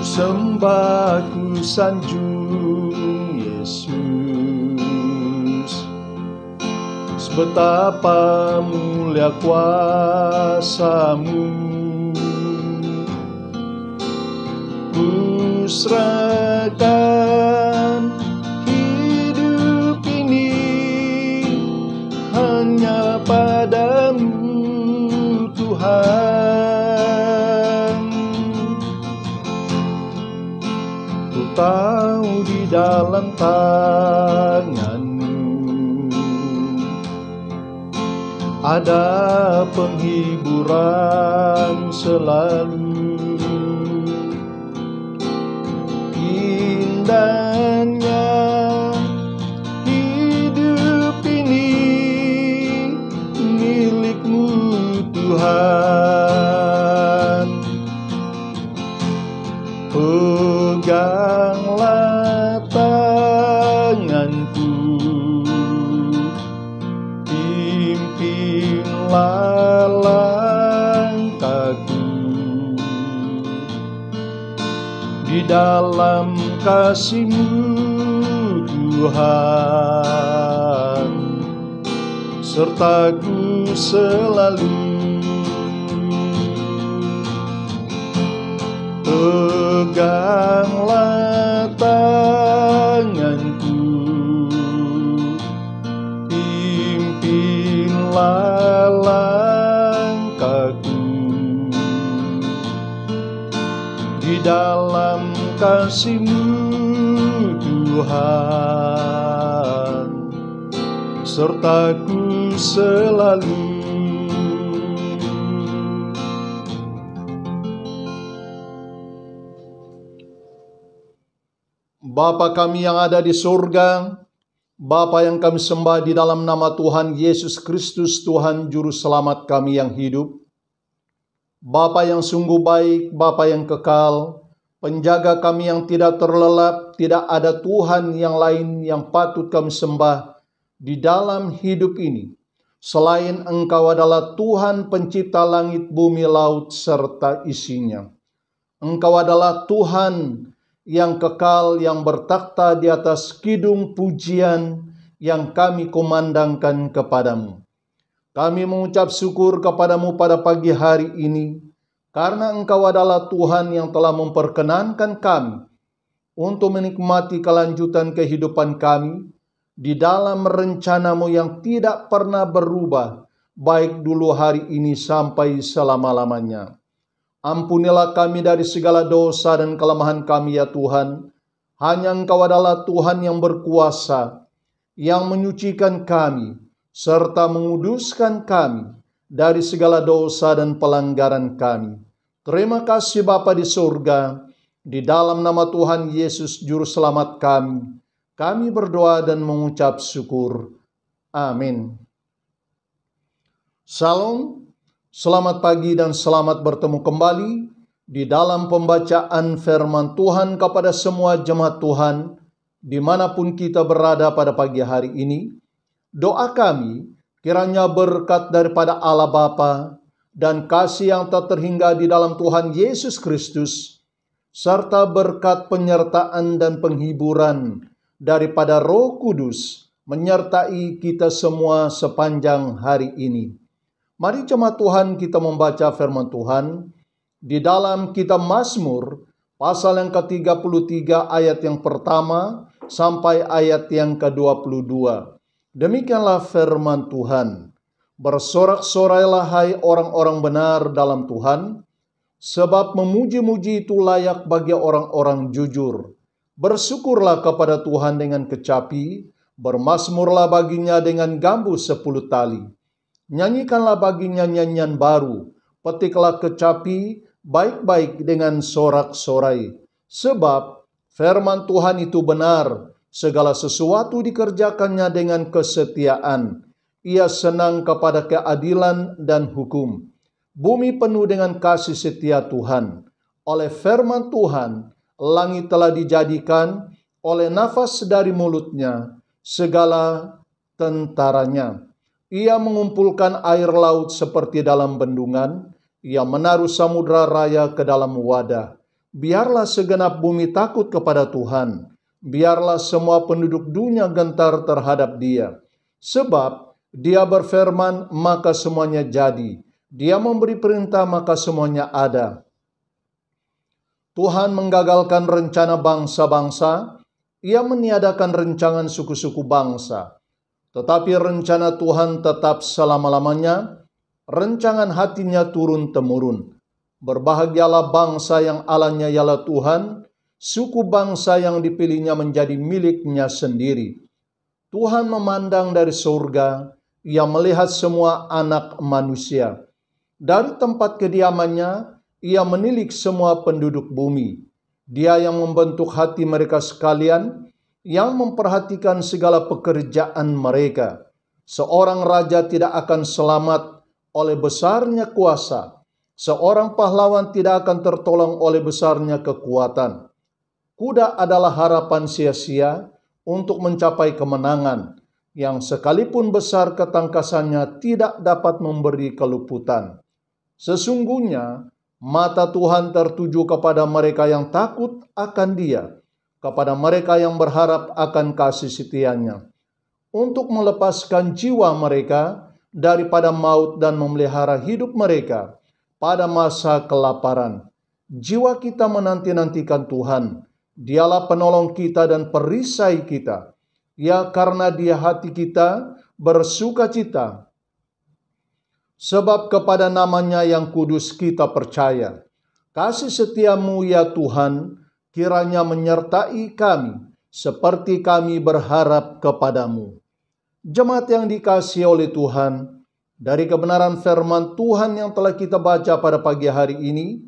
sembah, ku sanjung Yesus. Betapa mulia kuasa-Mu, ku serahkan hidup ini hanya padamu Tuhan. Ku tahu di dalam tangan-Mu ada penghiburan selalu. Indahnya hidup ini milik-Mu Tuhan. Peganglah tanganku, pimpinlah langkahku di dalam kasih-Mu Tuhan, sertaku selalu. Peganglah tanganku, pimpinlah langkahku di dalam kasih-Mu Tuhan, sertaku selalu. Bapa kami yang ada di surga, Bapa yang kami sembah di dalam nama Tuhan Yesus Kristus, Tuhan Juru Selamat kami yang hidup, Bapa yang sungguh baik, Bapa yang kekal, penjaga kami yang tidak terlelap, tidak ada Tuhan yang lain yang patut kami sembah di dalam hidup ini. Selain Engkau adalah Tuhan pencipta langit, bumi, laut, serta isinya. Engkau adalah Tuhan yang kekal, yang bertakhta di atas kidung pujian yang kami kumandangkan kepadamu. Kami mengucap syukur kepadamu pada pagi hari ini, karena Engkau adalah Tuhan yang telah memperkenankan kami untuk menikmati kelanjutan kehidupan kami di dalam rencana-Mu yang tidak pernah berubah, baik dulu hari ini sampai selama-lamanya. Ampunilah kami dari segala dosa dan kelemahan kami ya Tuhan. Hanya Engkau adalah Tuhan yang berkuasa, yang menyucikan kami, serta menguduskan kami dari segala dosa dan pelanggaran kami. Terima kasih Bapa di surga, di dalam nama Tuhan Yesus Juru Selamat kami berdoa dan mengucap syukur. Amin. Salam. Selamat pagi dan selamat bertemu kembali di dalam pembacaan firman Tuhan kepada semua jemaat Tuhan dimanapun kita berada pada pagi hari ini. Doa kami kiranya berkat daripada Allah Bapa dan kasih yang tak terhingga di dalam Tuhan Yesus Kristus, serta berkat penyertaan dan penghiburan daripada Roh Kudus menyertai kita semua sepanjang hari ini. Mari jemaat Tuhan kita membaca firman Tuhan di dalam kitab Mazmur pasal yang ke-33 ayat yang pertama sampai ayat yang ke-22. Demikianlah firman Tuhan. Bersorak-sorailah hai orang-orang benar dalam Tuhan, sebab memuji-muji itu layak bagi orang-orang jujur. Bersyukurlah kepada Tuhan dengan kecapi, bermazmurlah baginya dengan gambu 10 tali. Nyanyikanlah baginya nyanyian baru, petiklah kecapi baik-baik dengan sorak-sorai. Sebab firman Tuhan itu benar, segala sesuatu dikerjakannya dengan kesetiaan. Ia senang kepada keadilan dan hukum. Bumi penuh dengan kasih setia Tuhan. Oleh firman Tuhan, langit telah dijadikan, oleh nafas dari mulutnya, segala tentaranya. Ia mengumpulkan air laut seperti dalam bendungan, ia menaruh samudra raya ke dalam wadah. Biarlah segenap bumi takut kepada Tuhan. Biarlah semua penduduk dunia gentar terhadap Dia. Sebab Dia berfirman, maka semuanya jadi. Dia memberi perintah, maka semuanya ada. Tuhan menggagalkan rencana bangsa-bangsa. Ia meniadakan rancangan suku-suku bangsa. Tetapi rencana Tuhan tetap selama-lamanya. Rancangan hatinya turun-temurun. Berbahagialah bangsa yang Allahnya ialah Tuhan, suku bangsa yang dipilihnya menjadi miliknya sendiri. Tuhan memandang dari surga, Ia melihat semua anak manusia. Dari tempat kediamannya, Ia menilik semua penduduk bumi. Dia yang membentuk hati mereka sekalian, yang memperhatikan segala pekerjaan mereka. Seorang raja tidak akan selamat oleh besarnya kuasa. Seorang pahlawan tidak akan tertolong oleh besarnya kekuatan. Kuda adalah harapan sia-sia untuk mencapai kemenangan, yang sekalipun besar ketangkasannya tidak dapat memberi keluputan. Sesungguhnya, mata Tuhan tertuju kepada mereka yang takut akan Dia, kepada mereka yang berharap akan kasih setianya, untuk melepaskan jiwa mereka daripada maut dan memelihara hidup mereka pada masa kelaparan. Jiwa kita menanti-nantikan Tuhan. Dialah penolong kita dan perisai kita. Ya, karena Dia hati kita bersukacita. Sebab kepada nama-Nya yang kudus kita percaya. Kasih setiamu ya Tuhan, kiranya menyertai kami, seperti kami berharap kepadamu. Jemaat yang dikasihi oleh Tuhan, dari kebenaran firman Tuhan yang telah kita baca pada pagi hari ini,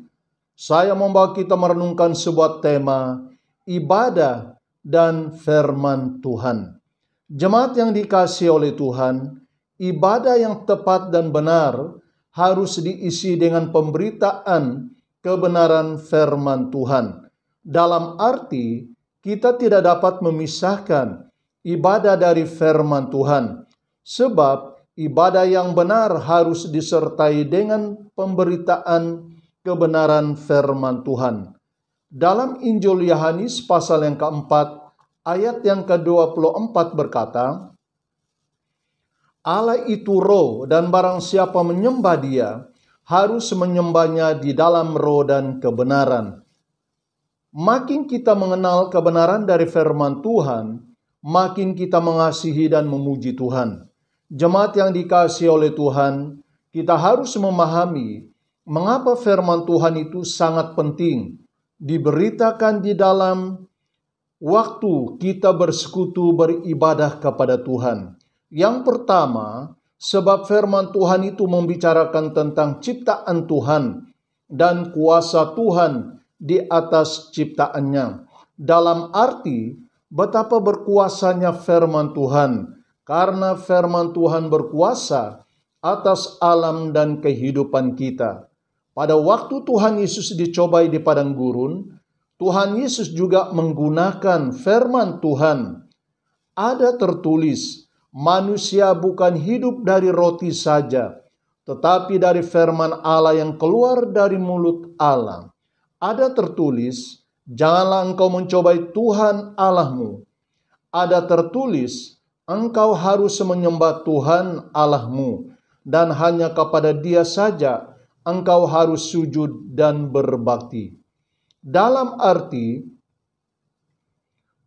saya membawa kita merenungkan sebuah tema, ibadah dan firman Tuhan. Jemaat yang dikasihi oleh Tuhan, ibadah yang tepat dan benar harus diisi dengan pemberitaan kebenaran firman Tuhan. Dalam arti, kita tidak dapat memisahkan ibadah dari firman Tuhan, sebab ibadah yang benar harus disertai dengan pemberitaan kebenaran firman Tuhan. Dalam Injil Yohanes pasal yang keempat, ayat yang ke-24 berkata, Allah itu roh dan barang siapa menyembah Dia, harus menyembahnya di dalam roh dan kebenaran. Makin kita mengenal kebenaran dari firman Tuhan, makin kita mengasihi dan memuji Tuhan. Jemaat yang dikasihi oleh Tuhan, kita harus memahami mengapa firman Tuhan itu sangat penting diberitakan di dalam waktu kita bersekutu beribadah kepada Tuhan. Yang pertama, sebab firman Tuhan itu membicarakan tentang ciptaan Tuhan dan kuasa Tuhan di atas ciptaannya. Dalam arti, betapa berkuasanya firman Tuhan, karena firman Tuhan berkuasa atas alam dan kehidupan kita. Pada waktu Tuhan Yesus dicobai di padang gurun, Tuhan Yesus juga menggunakan firman Tuhan. Ada tertulis, manusia bukan hidup dari roti saja, tetapi dari firman Allah yang keluar dari mulut Allah. Ada tertulis, janganlah engkau mencobai Tuhan Allahmu. Ada tertulis, engkau harus menyembah Tuhan Allahmu, dan hanya kepada Dia saja engkau harus sujud dan berbakti. Dalam arti,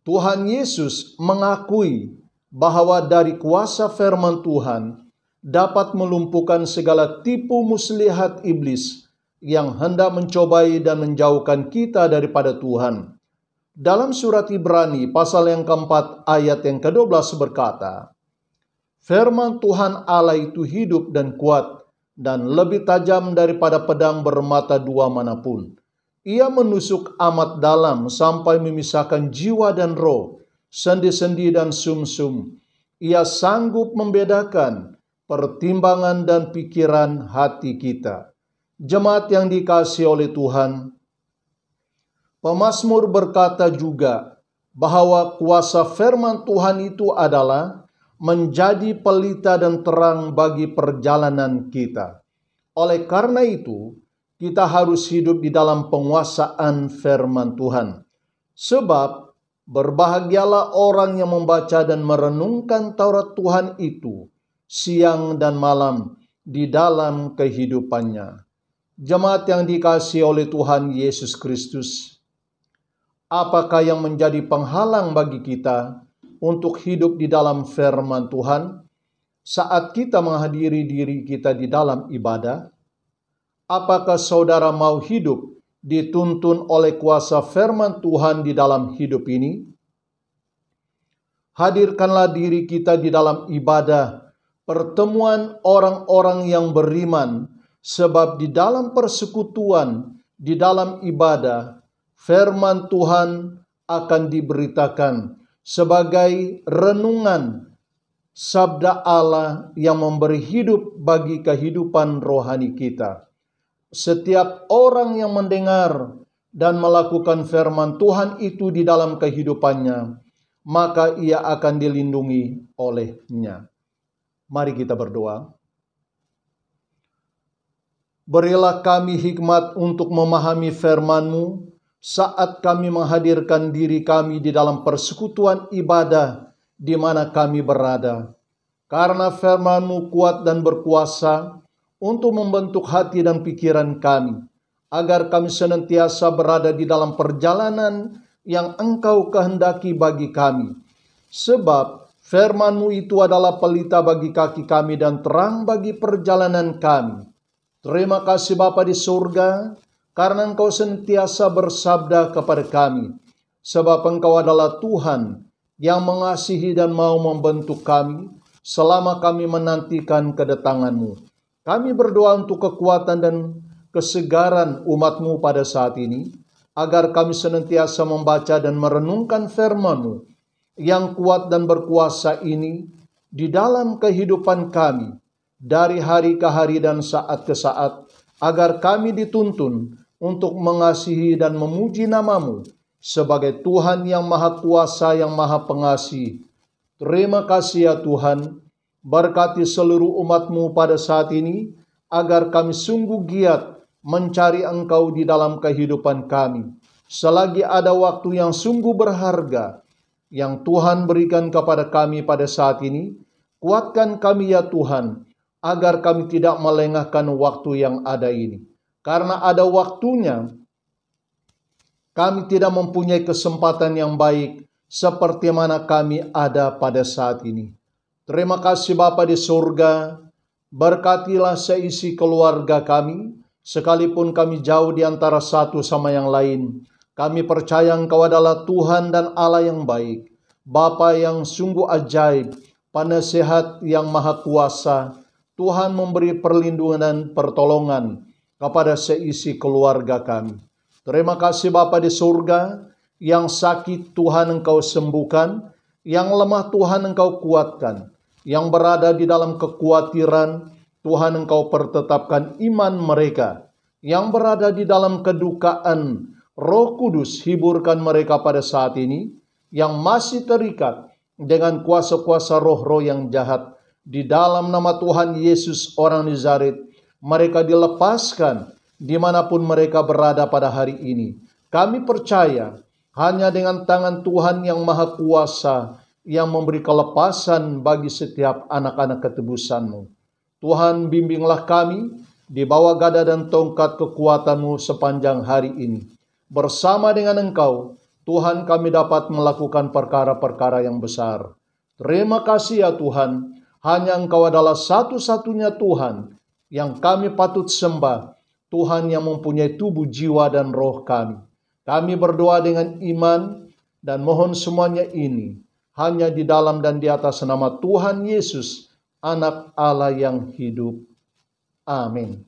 Tuhan Yesus mengakui bahwa dari kuasa firman Tuhan dapat melumpuhkan segala tipu muslihat iblis yang hendak mencobai dan menjauhkan kita daripada Tuhan. Dalam surat Ibrani pasal yang keempat ayat yang ke-12 berkata, firman Tuhan Allah itu hidup dan kuat dan lebih tajam daripada pedang bermata dua manapun. Ia menusuk amat dalam sampai memisahkan jiwa dan roh, sendi-sendi dan sumsum. Ia sanggup membedakan pertimbangan dan pikiran hati kita. Jemaat yang dikasihi oleh Tuhan, pemazmur berkata juga bahwa kuasa firman Tuhan itu adalah menjadi pelita dan terang bagi perjalanan kita. Oleh karena itu, kita harus hidup di dalam penguasaan firman Tuhan. Sebab berbahagialah orang yang membaca dan merenungkan Taurat Tuhan itu siang dan malam di dalam kehidupannya. Jemaat yang dikasihi oleh Tuhan Yesus Kristus, apakah yang menjadi penghalang bagi kita untuk hidup di dalam firman Tuhan saat kita menghadiri diri kita di dalam ibadah? Apakah saudara mau hidup dituntun oleh kuasa firman Tuhan di dalam hidup ini? Hadirkanlah diri kita di dalam ibadah, pertemuan orang-orang yang beriman, sebab di dalam persekutuan, di dalam ibadah, firman Tuhan akan diberitakan sebagai renungan sabda Allah yang memberi hidup bagi kehidupan rohani kita. Setiap orang yang mendengar dan melakukan firman Tuhan itu di dalam kehidupannya, maka ia akan dilindungi olehnya. Mari kita berdoa. Berilah kami hikmat untuk memahami firman-Mu saat kami menghadirkan diri kami di dalam persekutuan ibadah di mana kami berada. Karena firman-Mu kuat dan berkuasa untuk membentuk hati dan pikiran kami, agar kami senantiasa berada di dalam perjalanan yang Engkau kehendaki bagi kami. Sebab firman-Mu itu adalah pelita bagi kaki kami dan terang bagi perjalanan kami. Terima kasih Bapa di surga, karena Engkau sentiasa bersabda kepada kami, sebab Engkau adalah Tuhan yang mengasihi dan mau membentuk kami selama kami menantikan kedatangan-Mu. Kami berdoa untuk kekuatan dan kesegaran umat-Mu pada saat ini, agar kami senantiasa membaca dan merenungkan firman-Mu yang kuat dan berkuasa ini di dalam kehidupan kami, dari hari ke hari dan saat ke saat, agar kami dituntun untuk mengasihi dan memuji nama-Mu sebagai Tuhan yang Maha Kuasa, yang Maha Pengasih. Terima kasih ya Tuhan, berkati seluruh umat-Mu pada saat ini, agar kami sungguh giat mencari Engkau di dalam kehidupan kami. Selagi ada waktu yang sungguh berharga yang Tuhan berikan kepada kami pada saat ini, kuatkan kami ya Tuhan, agar kami tidak melengahkan waktu yang ada ini. Karena ada waktunya, kami tidak mempunyai kesempatan yang baik seperti mana kami ada pada saat ini. Terima kasih Bapa di surga, berkatilah seisi keluarga kami, sekalipun kami jauh di antara satu sama yang lain. Kami percaya Engkau adalah Tuhan dan Allah yang baik, Bapa yang sungguh ajaib, Penasehat yang Maha Kuasa. Tuhan memberi perlindungan dan pertolongan kepada seisi keluarga kami. Terima kasih Bapa di surga, yang sakit Tuhan Engkau sembuhkan, yang lemah Tuhan Engkau kuatkan, yang berada di dalam kekhawatiran Tuhan Engkau pertetapkan iman mereka, yang berada di dalam kedukaan Roh Kudus hiburkan mereka pada saat ini, yang masih terikat dengan kuasa-kuasa roh-roh yang jahat. Di dalam nama Tuhan Yesus orang Nazaret, mereka dilepaskan dimanapun mereka berada pada hari ini. Kami percaya hanya dengan tangan Tuhan yang Maha Kuasa yang memberi kelepasan bagi setiap anak-anak ketebusan-Mu. Tuhan, bimbinglah kami di bawah gada dan tongkat kekuatan-Mu sepanjang hari ini. Bersama dengan Engkau, Tuhan, kami dapat melakukan perkara-perkara yang besar. Terima kasih ya Tuhan, hanya Engkau adalah satu-satunya Tuhan yang kami patut sembah, Tuhan yang mempunyai tubuh, jiwa, dan roh kami. Kami berdoa dengan iman dan mohon semuanya ini hanya di dalam dan di atas nama Tuhan Yesus, Anak Allah yang hidup. Amin.